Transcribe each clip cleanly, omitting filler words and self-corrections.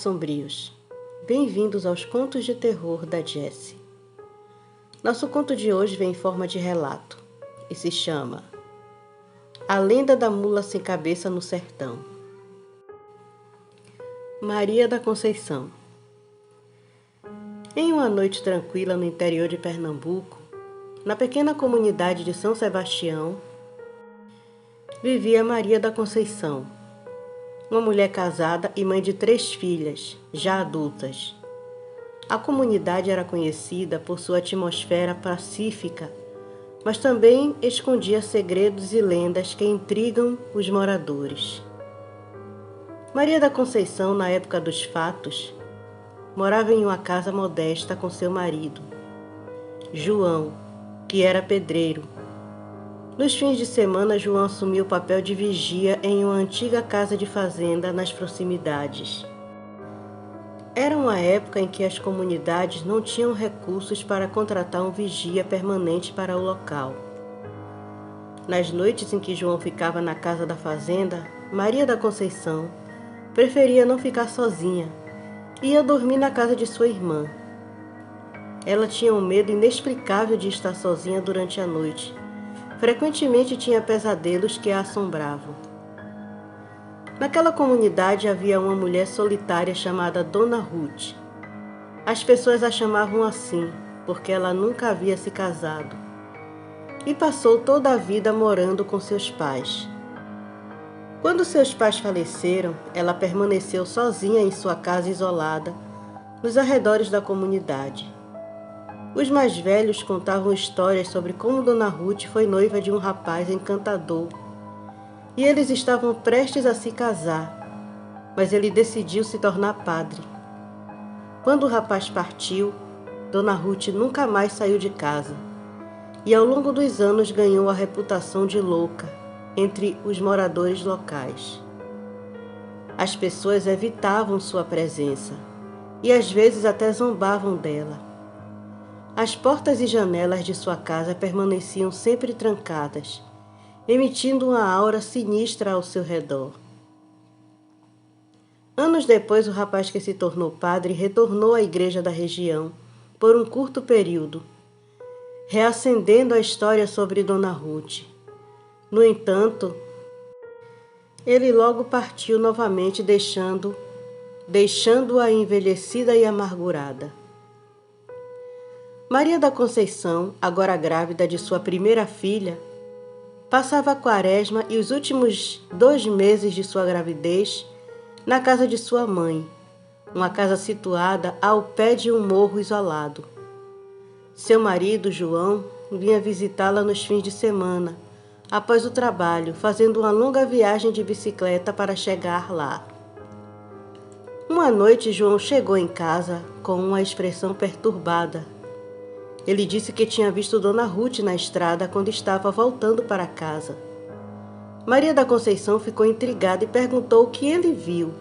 sombrios. Bem-vindos aos Contos de Terror da Jessie. Nosso conto de hoje vem em forma de relato e se chama A Lenda da Mula Sem Cabeça no Sertão. Maria da Conceição. Em uma noite tranquila no interior de Pernambuco, na pequena comunidade de São Sebastião, vivia Maria da Conceição, uma mulher casada e mãe de 3 filhas, já adultas. A comunidade era conhecida por sua atmosfera pacífica, mas também escondia segredos e lendas que intrigam os moradores. Maria da Conceição, na época dos fatos, morava em uma casa modesta com seu marido, João, que era pedreiro. Nos fins de semana, João assumiu o papel de vigia em uma antiga casa de fazenda nas proximidades. Era uma época em que as comunidades não tinham recursos para contratar um vigia permanente para o local. Nas noites em que João ficava na casa da fazenda, Maria da Conceição preferia não ficar sozinha e ia dormir na casa de sua irmã. Ela tinha um medo inexplicável de estar sozinha durante a noite. Frequentemente tinha pesadelos que a assombravam. Naquela comunidade havia uma mulher solitária chamada Dona Ruth. As pessoas a chamavam assim, porque ela nunca havia se casado e passou toda a vida morando com seus pais. Quando seus pais faleceram, ela permaneceu sozinha em sua casa isolada, nos arredores da comunidade. Os mais velhos contavam histórias sobre como Dona Ruth foi noiva de um rapaz encantador e eles estavam prestes a se casar, mas ele decidiu se tornar padre. Quando o rapaz partiu, Dona Ruth nunca mais saiu de casa e ao longo dos anos ganhou a reputação de louca entre os moradores locais. As pessoas evitavam sua presença e às vezes até zombavam dela. As portas e janelas de sua casa permaneciam sempre trancadas, emitindo uma aura sinistra ao seu redor. Anos depois, o rapaz que se tornou padre retornou à igreja da região por um curto período, reacendendo a história sobre Dona Ruth. No entanto, ele logo partiu novamente, deixando-a envelhecida e amargurada. Maria da Conceição, agora grávida de sua primeira filha, passava a quaresma e os últimos 2 meses de sua gravidez na casa de sua mãe, uma casa situada ao pé de um morro isolado. Seu marido, João, vinha visitá-la nos fins de semana, após o trabalho, fazendo uma longa viagem de bicicleta para chegar lá. Uma noite, João chegou em casa com uma expressão perturbada. Ele disse que tinha visto Dona Ruth na estrada quando estava voltando para casa. Maria da Conceição ficou intrigada e perguntou o que ele viu.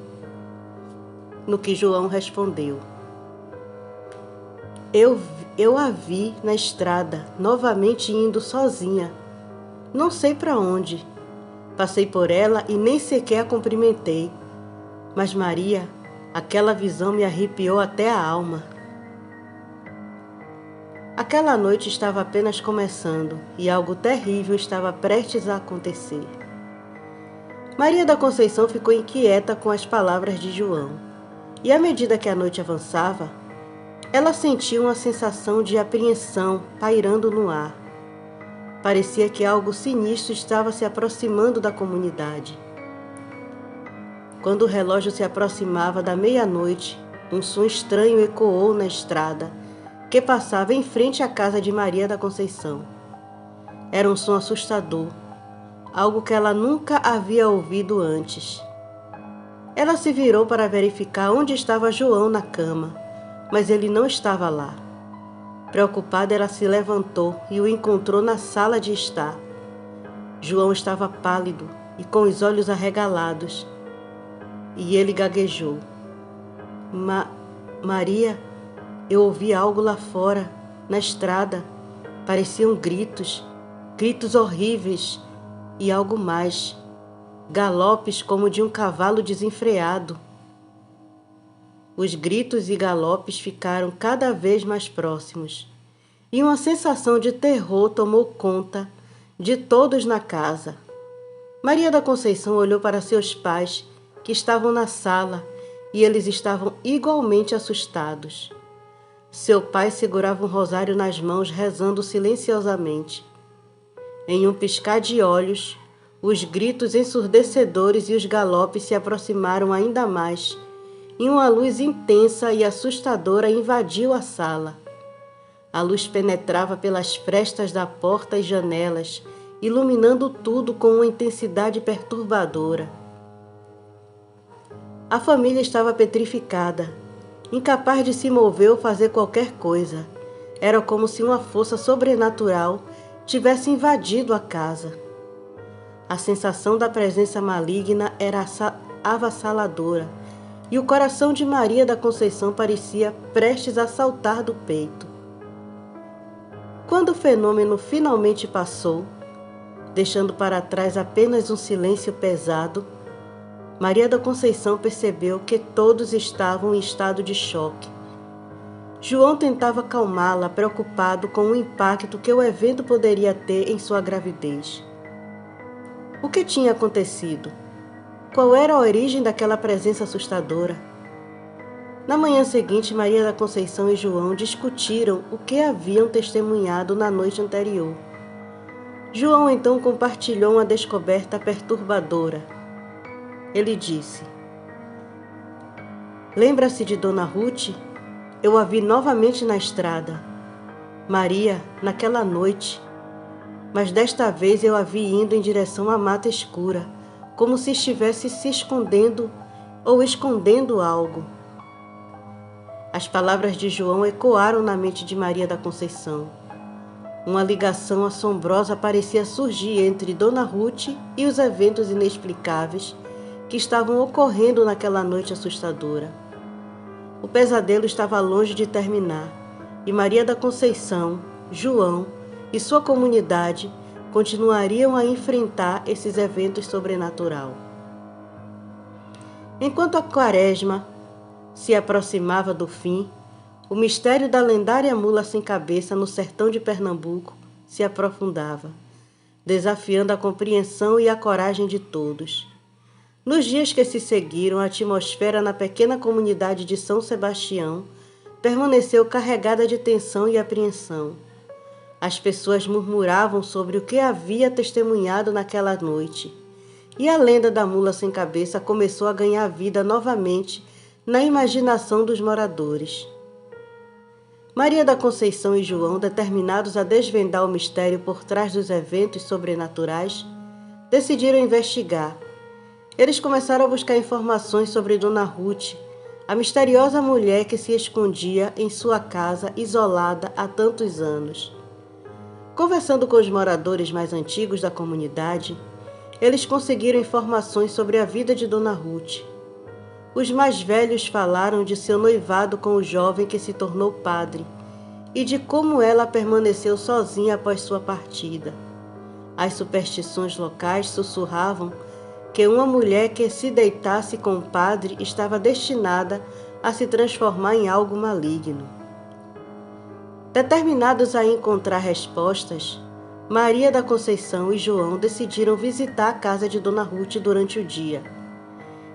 No que João respondeu: Eu a vi na estrada, novamente indo sozinha. Não sei para onde. Passei por ela e nem sequer a cumprimentei. Mas Maria, aquela visão me arrepiou até a alma. Aquela noite estava apenas começando e algo terrível estava prestes a acontecer. Maria da Conceição ficou inquieta com as palavras de João, e à medida que a noite avançava, ela sentiu uma sensação de apreensão pairando no ar. Parecia que algo sinistro estava se aproximando da comunidade. Quando o relógio se aproximava da meia-noite, um som estranho ecoou na estrada que passava em frente à casa de Maria da Conceição. Era um som assustador, algo que ela nunca havia ouvido antes. Ela se virou para verificar onde estava João na cama, mas ele não estava lá. Preocupada, ela se levantou e o encontrou na sala de estar. João estava pálido e com os olhos arregalados, e ele gaguejou. Maria, eu ouvi algo lá fora, na estrada. Pareciam gritos horríveis e algo mais. Galopes como de um cavalo desenfreado. Os gritos e galopes ficaram cada vez mais próximos, e uma sensação de terror tomou conta de todos na casa. Maria da Conceição olhou para seus pais, que estavam na sala, e eles estavam igualmente assustados. Seu pai segurava um rosário nas mãos, rezando silenciosamente. Em um piscar de olhos, os gritos ensurdecedores e os galopes se aproximaram ainda mais, e uma luz intensa e assustadora invadiu a sala. A luz penetrava pelas frestas da porta e janelas, iluminando tudo com uma intensidade perturbadora. A família estava petrificada, incapaz de se mover ou fazer qualquer coisa. Era como se uma força sobrenatural tivesse invadido a casa. A sensação da presença maligna era avassaladora, e o coração de Maria da Conceição parecia prestes a saltar do peito. Quando o fenômeno finalmente passou, deixando para trás apenas um silêncio pesado, Maria da Conceição percebeu que todos estavam em estado de choque. João tentava acalmá-la, preocupado com o impacto que o evento poderia ter em sua gravidez. O que tinha acontecido? Qual era a origem daquela presença assustadora? Na manhã seguinte, Maria da Conceição e João discutiram o que haviam testemunhado na noite anterior. João então compartilhou uma descoberta perturbadora. Ele disse: "Lembra-se de Dona Ruth? Eu a vi novamente na estrada. Maria, naquela noite. Mas desta vez eu a vi indo em direção à mata escura, como se estivesse se escondendo ou escondendo algo." As palavras de João ecoaram na mente de Maria da Conceição. Uma ligação assombrosa parecia surgir entre Dona Ruth e os eventos inexplicáveis que estavam ocorrendo naquela noite assustadora. O pesadelo estava longe de terminar, e Maria da Conceição, João e sua comunidade continuariam a enfrentar esses eventos sobrenaturais. Enquanto a quaresma se aproximava do fim, o mistério da lendária mula sem cabeça no sertão de Pernambuco se aprofundava, desafiando a compreensão e a coragem de todos. Nos dias que se seguiram, a atmosfera na pequena comunidade de São Sebastião permaneceu carregada de tensão e apreensão. As pessoas murmuravam sobre o que havia testemunhado naquela noite, e a lenda da mula sem cabeça começou a ganhar vida novamente na imaginação dos moradores. Maria da Conceição e João, determinados a desvendar o mistério por trás dos eventos sobrenaturais, decidiram investigar. Eles começaram a buscar informações sobre Dona Ruth, a misteriosa mulher que se escondia em sua casa isolada há tantos anos. Conversando com os moradores mais antigos da comunidade, eles conseguiram informações sobre a vida de Dona Ruth. Os mais velhos falaram de seu noivado com o jovem que se tornou padre e de como ela permaneceu sozinha após sua partida. As superstições locais sussurravam que uma mulher que se deitasse com o padre estava destinada a se transformar em algo maligno. Determinados a encontrar respostas, Maria da Conceição e João decidiram visitar a casa de Dona Ruth durante o dia.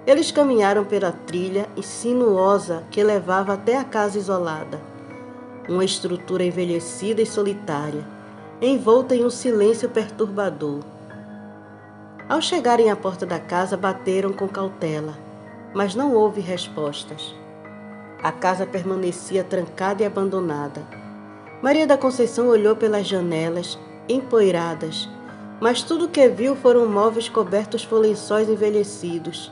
Eles caminharam pela trilha sinuosa que levava até a casa isolada, uma estrutura envelhecida e solitária, envolta em um silêncio perturbador. Ao chegarem à porta da casa, bateram com cautela, mas não houve respostas. A casa permanecia trancada e abandonada. Maria da Conceição olhou pelas janelas, empoeiradas, mas tudo o que viu foram móveis cobertos por lençóis envelhecidos.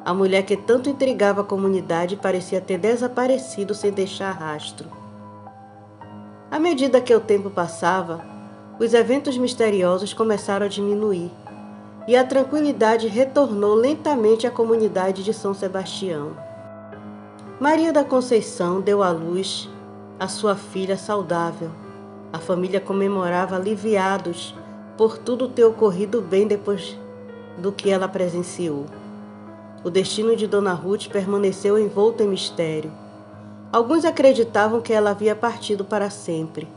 A mulher que tanto intrigava a comunidade parecia ter desaparecido sem deixar rastro. À medida que o tempo passava, os eventos misteriosos começaram a diminuir, e a tranquilidade retornou lentamente à comunidade de São Sebastião. Maria da Conceição deu à luz a sua filha saudável. A família comemorava aliviados por tudo ter ocorrido bem depois do que ela presenciou. O destino de Dona Ruth permaneceu envolto em mistério. Alguns acreditavam que ela havia partido para sempre,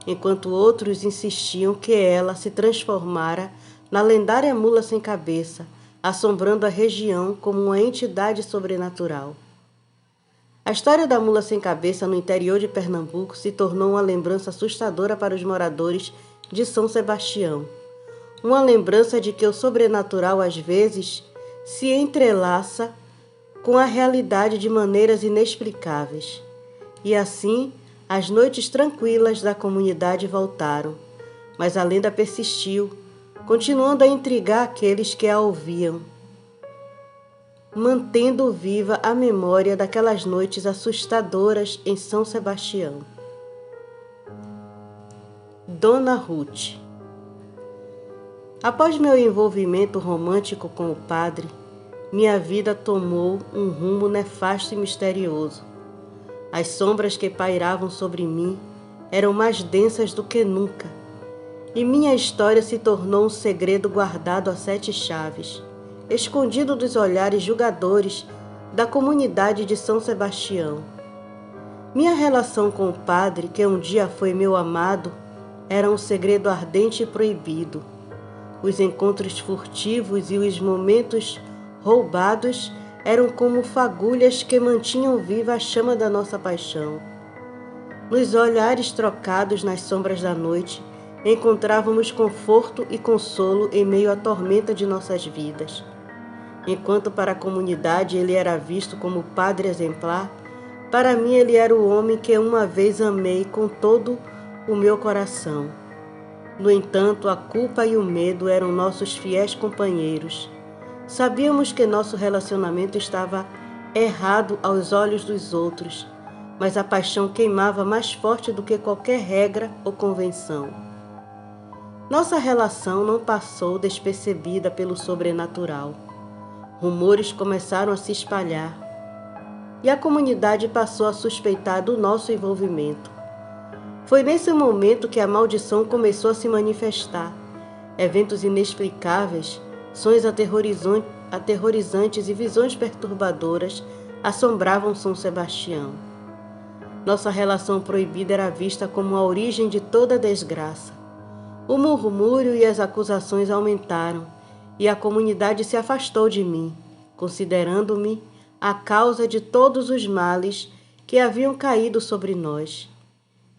enquanto outros insistiam que ela se transformara na lendária mula sem cabeça, assombrando a região como uma entidade sobrenatural. A história da mula sem cabeça no interior de Pernambuco se tornou uma lembrança assustadora para os moradores de São Sebastião. Uma lembrança de que o sobrenatural às vezes se entrelaça com a realidade de maneiras inexplicáveis. E assim, as noites tranquilas da comunidade voltaram, mas a lenda persistiu, continuando a intrigar aqueles que a ouviam, mantendo viva a memória daquelas noites assustadoras em São Sebastião. Dona Ruth. Após meu envolvimento romântico com o padre, minha vida tomou um rumo nefasto e misterioso. As sombras que pairavam sobre mim eram mais densas do que nunca, e minha história se tornou um segredo guardado a 7 chaves, escondido dos olhares julgadores da comunidade de São Sebastião. Minha relação com o padre, que um dia foi meu amado, era um segredo ardente e proibido. Os encontros furtivos e os momentos roubados eram como fagulhas que mantinham viva a chama da nossa paixão. Nos olhares trocados nas sombras da noite, encontrávamos conforto e consolo em meio à tormenta de nossas vidas. Enquanto para a comunidade ele era visto como padre exemplar, para mim ele era o homem que uma vez amei com todo o meu coração. No entanto, a culpa e o medo eram nossos fiéis companheiros. Sabíamos que nosso relacionamento estava errado aos olhos dos outros, mas a paixão queimava mais forte do que qualquer regra ou convenção. Nossa relação não passou despercebida pelo sobrenatural. Rumores começaram a se espalhar e a comunidade passou a suspeitar do nosso envolvimento. Foi nesse momento que a maldição começou a se manifestar. Eventos inexplicáveis, sonhos aterrorizantes e visões perturbadoras assombravam São Sebastião. Nossa relação proibida era vista como a origem de toda desgraça. O murmúrio e as acusações aumentaram, e a comunidade se afastou de mim, considerando-me a causa de todos os males que haviam caído sobre nós.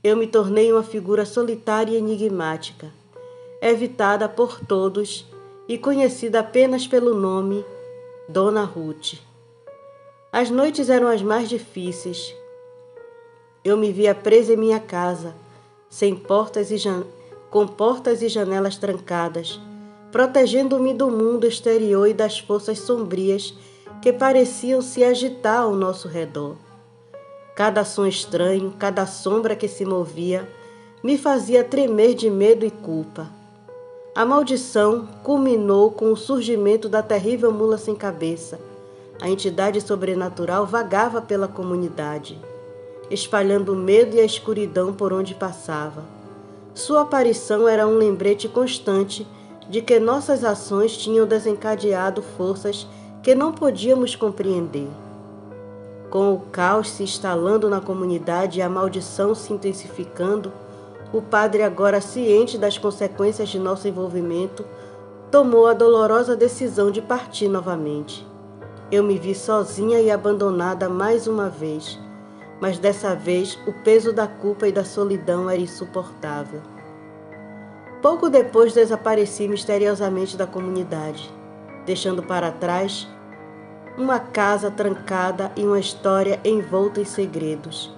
Eu me tornei uma figura solitária e enigmática, evitada por todos e conhecida apenas pelo nome Dona Ruth. As noites eram as mais difíceis. Eu me via presa em minha casa, com portas e janelas trancadas, protegendo-me do mundo exterior e das forças sombrias que pareciam se agitar ao nosso redor. Cada som estranho, cada sombra que se movia, me fazia tremer de medo e culpa. A maldição culminou com o surgimento da terrível mula sem cabeça. A entidade sobrenatural vagava pela comunidade, espalhando o medo e a escuridão por onde passava. Sua aparição era um lembrete constante de que nossas ações tinham desencadeado forças que não podíamos compreender. Com o caos se instalando na comunidade e a maldição se intensificando, o padre, agora ciente das consequências de nosso envolvimento, tomou a dolorosa decisão de partir novamente. Eu me vi sozinha e abandonada mais uma vez, mas dessa vez o peso da culpa e da solidão era insuportável. Pouco depois desapareci misteriosamente da comunidade, deixando para trás uma casa trancada e uma história envolta em segredos.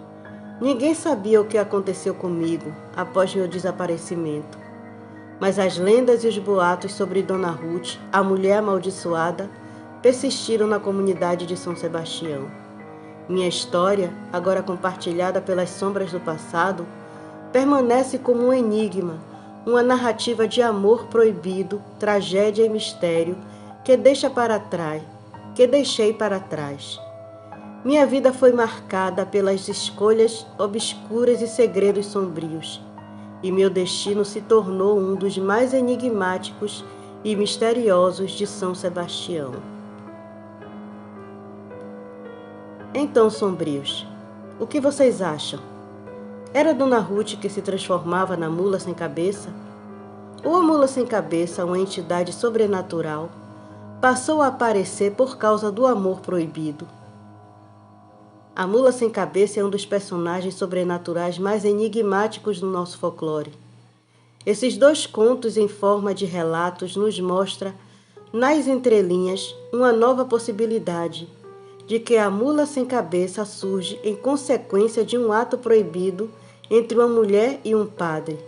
Ninguém sabia o que aconteceu comigo após meu desaparecimento, mas as lendas e os boatos sobre Dona Ruth, a mulher amaldiçoada, persistiram na comunidade de São Sebastião. Minha história, agora compartilhada pelas sombras do passado, permanece como um enigma, uma narrativa de amor proibido, tragédia e mistério que deixei para trás. Minha vida foi marcada pelas escolhas obscuras e segredos sombrios, e meu destino se tornou um dos mais enigmáticos e misteriosos de São Sebastião. Então, sombrios, o que vocês acham? Era Dona Ruth que se transformava na mula sem cabeça? Ou a mula sem cabeça, uma entidade sobrenatural, passou a aparecer por causa do amor proibido? A mula sem cabeça é um dos personagens sobrenaturais mais enigmáticos do nosso folclore. Esses dois contos em forma de relatos nos mostram, nas entrelinhas, uma nova possibilidade de que a mula sem cabeça surge em consequência de um ato proibido entre uma mulher e um padre.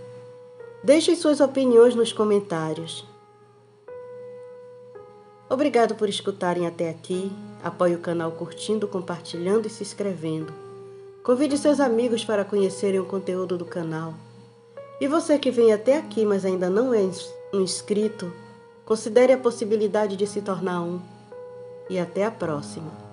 Deixem suas opiniões nos comentários. Obrigado por escutarem até aqui. Apoie o canal curtindo, compartilhando e se inscrevendo. Convide seus amigos para conhecerem o conteúdo do canal. E você que vem até aqui, mas ainda não é um inscrito, considere a possibilidade de se tornar um. E até a próxima.